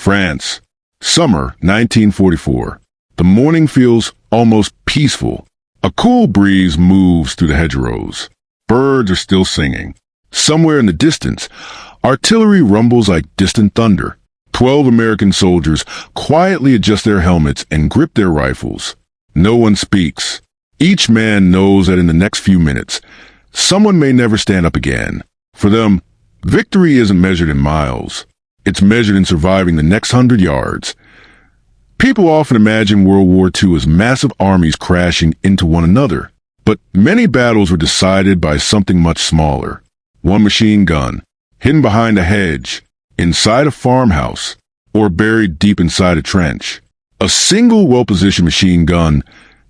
France. Summer, 1944. The morning feels almost peaceful. A cool breeze moves through the hedgerows. Birds are still singing. Somewhere in the distance, artillery rumbles like distant thunder. 12 American soldiers quietly adjust their helmets and grip their rifles. No one speaks. Each man knows that in the next few minutes, someone may never stand up again. For them, victory isn't measured in miles. It's measured in surviving the next 100 yards. People often imagine World War II as massive armies crashing into one another, but many battles were decided by something much smaller. One machine gun, hidden behind a hedge, inside a farmhouse, or buried deep inside a trench. A single well-positioned machine gun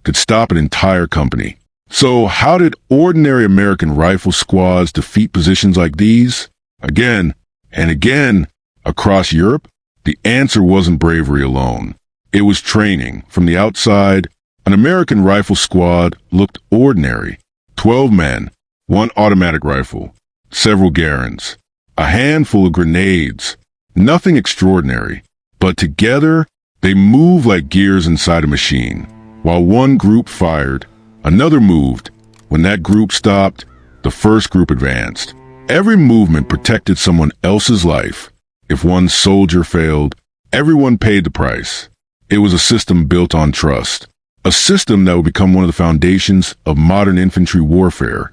could stop an entire company. So how did ordinary American rifle squads defeat positions like these? Again and again, across Europe, the answer wasn't bravery alone. It was training. From the outside, an American rifle squad looked ordinary. 12 men, one automatic rifle, several Garins, a handful of grenades. Nothing extraordinary, but together, they moved like gears inside a machine. While one group fired, another moved. When that group stopped, the first group advanced. Every movement protected someone else's life. If one soldier failed, everyone paid the price. It was a system built on trust, a system that would become one of the foundations of modern infantry warfare.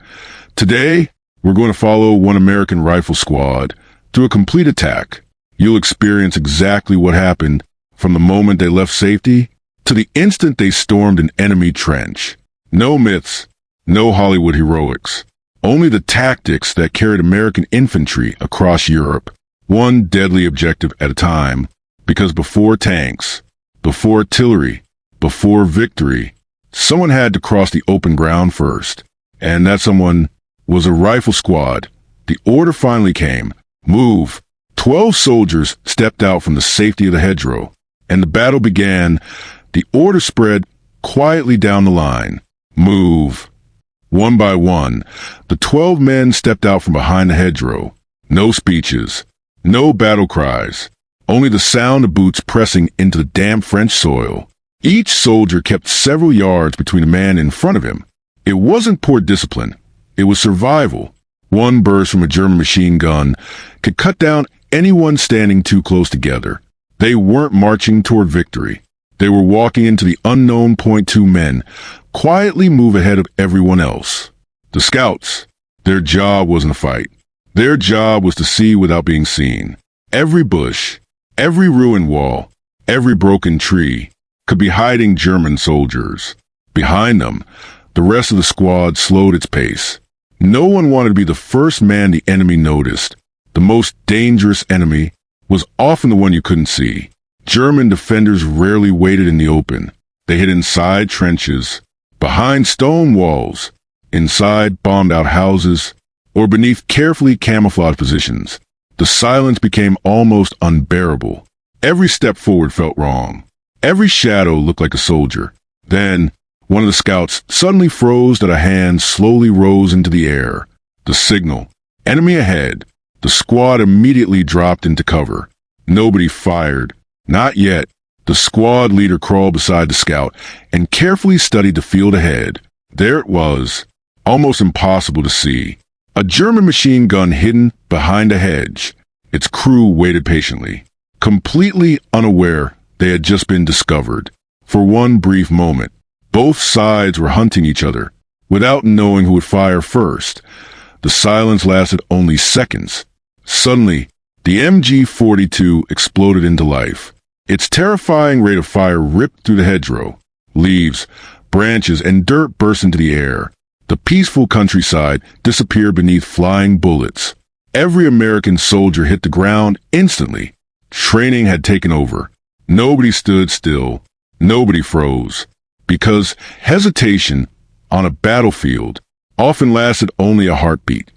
Today, we're going to follow one American rifle squad through a complete attack. You'll experience exactly what happened from the moment they left safety to the instant they stormed an enemy trench. No myths, no Hollywood heroics, only the tactics that carried American infantry across Europe, one deadly objective at a time, because before tanks, before artillery, before victory, someone had to cross the open ground first, and that someone was a rifle squad. The order finally came. Move. 12 soldiers stepped out from the safety of the hedgerow, and the battle began. The order spread quietly down the line. Move. One by one, the 12 men stepped out from behind the hedgerow. No speeches, no battle cries, only the sound of boots pressing into the damp French soil. Each soldier kept several yards between the man in front of him. It wasn't poor discipline. It was survival. One burst from a German machine gun could cut down anyone standing too close together. They weren't marching toward victory. They were walking into the unknown. 2 men quietly move ahead of everyone else. The scouts, their job wasn't a fight. Their job was to see without being seen. Every bush, every ruined wall, every broken tree could be hiding German soldiers. Behind them, the rest of the squad slowed its pace. No one wanted to be the first man the enemy noticed. The most dangerous enemy was often the one you couldn't see. German defenders rarely waited in the open. They hid inside trenches, behind stone walls, inside bombed-out houses, or beneath carefully camouflaged positions. The silence became almost unbearable. Every step forward felt wrong. Every shadow looked like a soldier. Then, one of the scouts suddenly froze as a hand slowly rose into the air. The signal. Enemy ahead. The squad immediately dropped into cover. Nobody fired. Not yet. The squad leader crawled beside the scout and carefully studied the field ahead. There it was, almost impossible to see. A German machine gun hidden behind a hedge. Its crew waited patiently, completely unaware they had just been discovered. For one brief moment, both sides were hunting each other, without knowing who would fire first. The silence lasted only seconds. Suddenly, the MG-42 exploded into life. Its terrifying rate of fire ripped through the hedgerow. Leaves, branches, and dirt burst into the air. The peaceful countryside disappeared beneath flying bullets. Every American soldier hit the ground instantly. Training had taken over. Nobody stood still. Nobody froze. Because hesitation on a battlefield often lasted only a heartbeat.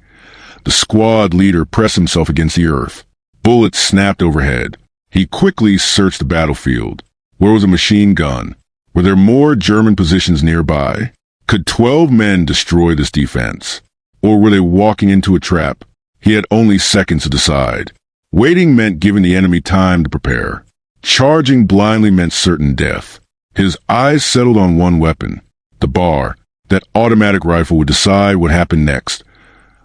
The squad leader pressed himself against the earth. Bullets snapped overhead. He quickly searched the battlefield. Where was a machine gun? Were there more German positions nearby? Could 12 men destroy this defense? Or were they walking into a trap? He had only seconds to decide. Waiting meant giving the enemy time to prepare. Charging blindly meant certain death. His eyes settled on one weapon, the bar. That automatic rifle would decide what happened next.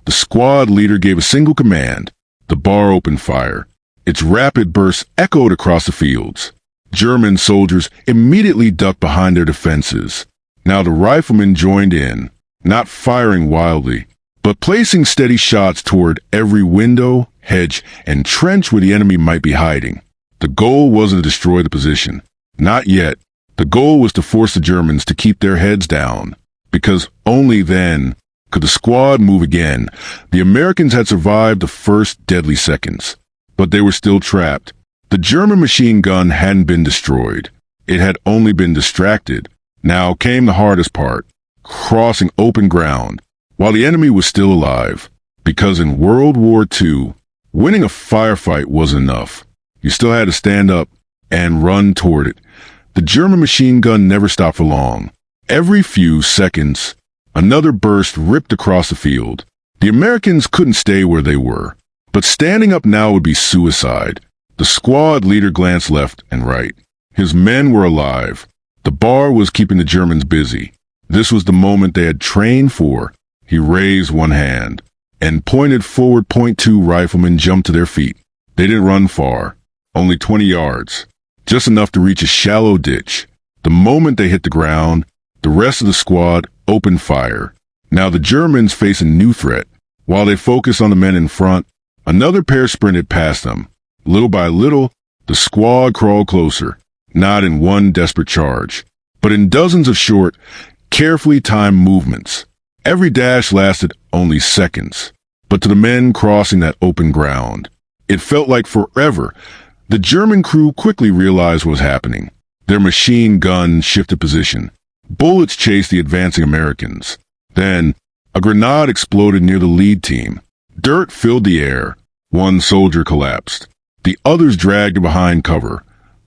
The squad leader gave a single command. The bar opened fire. Its rapid bursts echoed across the fields. German soldiers immediately ducked behind their defenses. Now the riflemen joined in, not firing wildly, but placing steady shots toward every window, hedge, and trench where the enemy might be hiding. The goal wasn't to destroy the position. Not yet. The goal was to force the Germans to keep their heads down, because only then could the squad move again. The Americans had survived the first deadly seconds, but they were still trapped. The German machine gun hadn't been destroyed. It had only been distracted. Now came the hardest part, crossing open ground, while the enemy was still alive. Because in World War II, winning a firefight wasn't enough. You still had to stand up and run toward it. The German machine gun never stopped for long. Every few seconds, another burst ripped across the field. The Americans couldn't stay where they were, but standing up now would be suicide. The squad leader glanced left and right. His men were alive. The bar was keeping the Germans busy. This was the moment they had trained for. He raised one hand and pointed forward. .2 riflemen jumped to their feet. They didn't run far, only 20 yards, just enough to reach a shallow ditch. The moment they hit the ground, the rest of the squad opened fire. Now the Germans faced a new threat. While they focused on the men in front, another pair sprinted past them. Little by little, the squad crawled closer, not in one desperate charge, but in dozens of short, carefully timed movements. Every dash lasted only seconds, but to the men crossing that open ground, it felt like forever. The German crew quickly realized what was happening. Their machine guns shifted position. Bullets chased the advancing Americans. Then, a grenade exploded near the lead team. Dirt filled the air. One soldier collapsed. The others dragged him behind cover,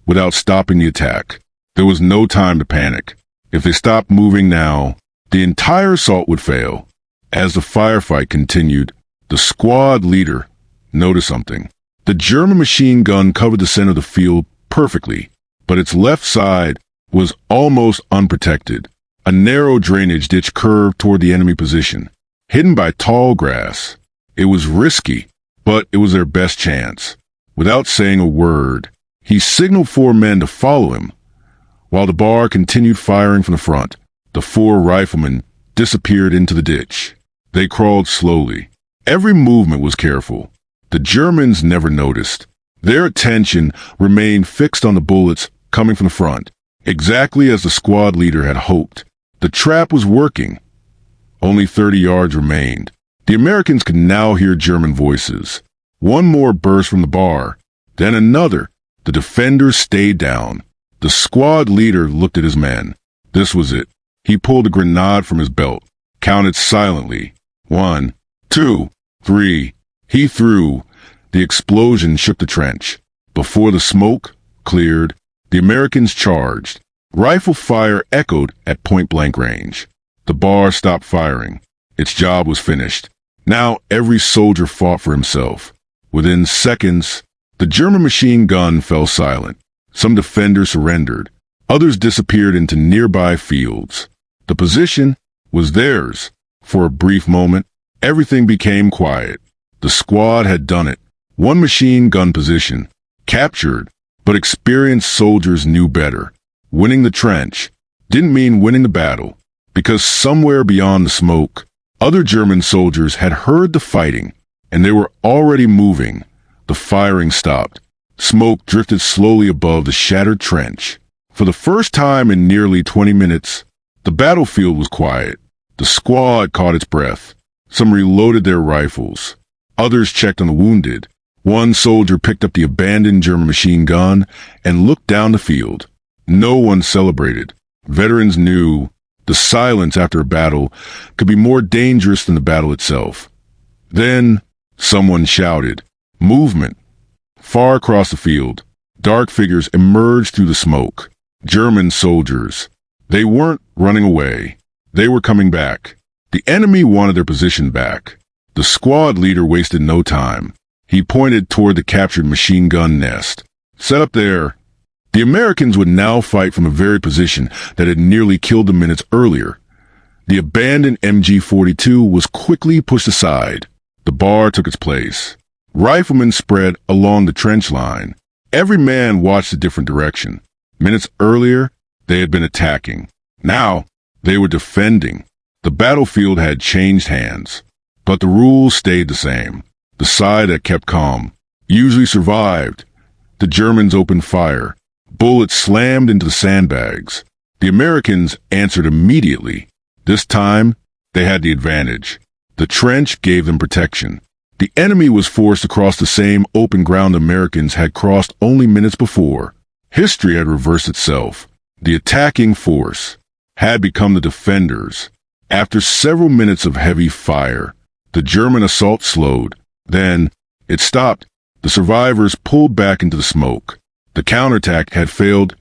without stopping the attack. There was no time to panic. If they stopped moving now, the entire assault would fail. As the firefight continued, the squad leader noticed something. The German machine gun covered the center of the field perfectly, but its left side was almost unprotected. A narrow drainage ditch curved toward the enemy position, hidden by tall grass. It was risky, but it was their best chance. Without saying a word, he signaled 4 men to follow him. While the bar continued firing from the front, the 4 riflemen disappeared into the ditch. They crawled slowly. Every movement was careful. The Germans never noticed. Their attention remained fixed on the bullets coming from the front, exactly as the squad leader had hoped. The trap was working. Only 30 yards remained. The Americans could now hear German voices. One more burst from the bar, then another. The defenders stayed down. The squad leader looked at his men. This was it. He pulled a grenade from his belt, counted silently. 1, 2, 3. He threw. The explosion shook the trench. Before the smoke cleared, the Americans charged. Rifle fire echoed at point-blank range. The bar stopped firing. Its job was finished. Now every soldier fought for himself. Within seconds, the German machine gun fell silent. Some defenders surrendered. Others disappeared into nearby fields. The position was theirs. For a brief moment, everything became quiet. The squad had done it. One machine gun position, captured, but experienced soldiers knew better. Winning the trench didn't mean winning the battle, because somewhere beyond the smoke, other German soldiers had heard the fighting, and they were already moving. The firing stopped. Smoke drifted slowly above the shattered trench. For the first time in nearly 20 minutes, the battlefield was quiet. The squad caught its breath. Some reloaded their rifles. Others checked on the wounded. One soldier picked up the abandoned German machine gun and looked down the field. No one celebrated. Veterans knew the silence after a battle could be more dangerous than the battle itself. Then someone shouted, "Movement!" Far across the field, dark figures emerged through the smoke. German soldiers. They weren't running away. They were coming back. The enemy wanted their position back. The squad leader wasted no time. He pointed toward the captured machine gun nest. "Set up there. The Americans would now fight from a very position that had nearly killed them minutes earlier. The abandoned MG-42 was quickly pushed aside. The bar took its place. Riflemen spread along the trench line. Every man watched a different direction. Minutes earlier, they had been attacking. Now, they were defending. The battlefield had changed hands. But the rules stayed the same. The side that kept calm usually survived. The Germans opened fire. Bullets slammed into the sandbags. The Americans answered immediately. This time, they had the advantage. The trench gave them protection. The enemy was forced across the same open ground the Americans had crossed only minutes before. History had reversed itself. The attacking force had become the defenders. After several minutes of heavy fire, the German assault slowed. Then, it stopped. The survivors pulled back into the smoke. The counterattack had failed.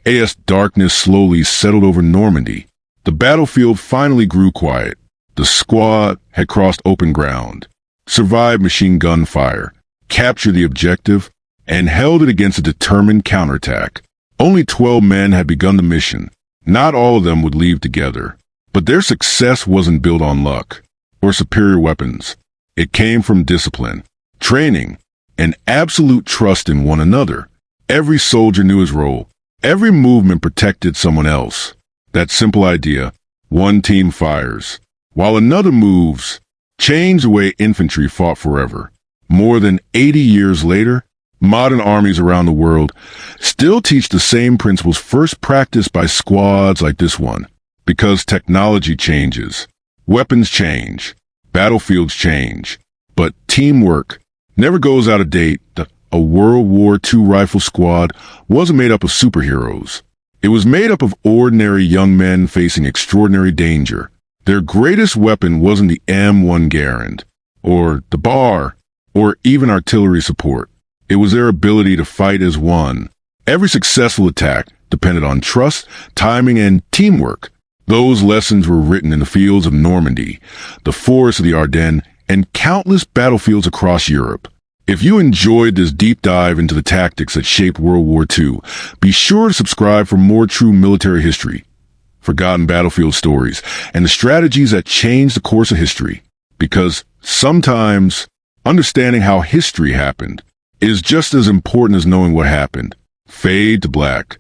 As darkness slowly settled over Normandy, the battlefield finally grew quiet. The squad had crossed open ground, survived machine gun fire, captured the objective, and held it against a determined counterattack. Only 12 men had begun the mission. Not all of them would leave together. But their success wasn't built on luck or superior weapons. It came from discipline, training, and absolute trust in one another. Every soldier knew his role. Every movement protected someone else. That simple idea, one team fires, while another moves, changed the way infantry fought forever. More than 80 years later, modern armies around the world still teach the same principles first practiced by squads like this one. Because technology changes, weapons change, battlefields change, but teamwork never goes out of date. A World War II rifle squad wasn't made up of superheroes. It was made up of ordinary young men facing extraordinary danger. Their greatest weapon wasn't the M1 Garand, or the bar, or even artillery support. It was their ability to fight as one. Every successful attack depended on trust, timing, and teamwork. Those lessons were written in the fields of Normandy, the forests of the Ardennes, and countless battlefields across Europe. If you enjoyed this deep dive into the tactics that shaped World War II, be sure to subscribe for more true military history, forgotten battlefield stories, and the strategies that changed the course of history. Because sometimes understanding how history happened is just as important as knowing what happened. Fade to black.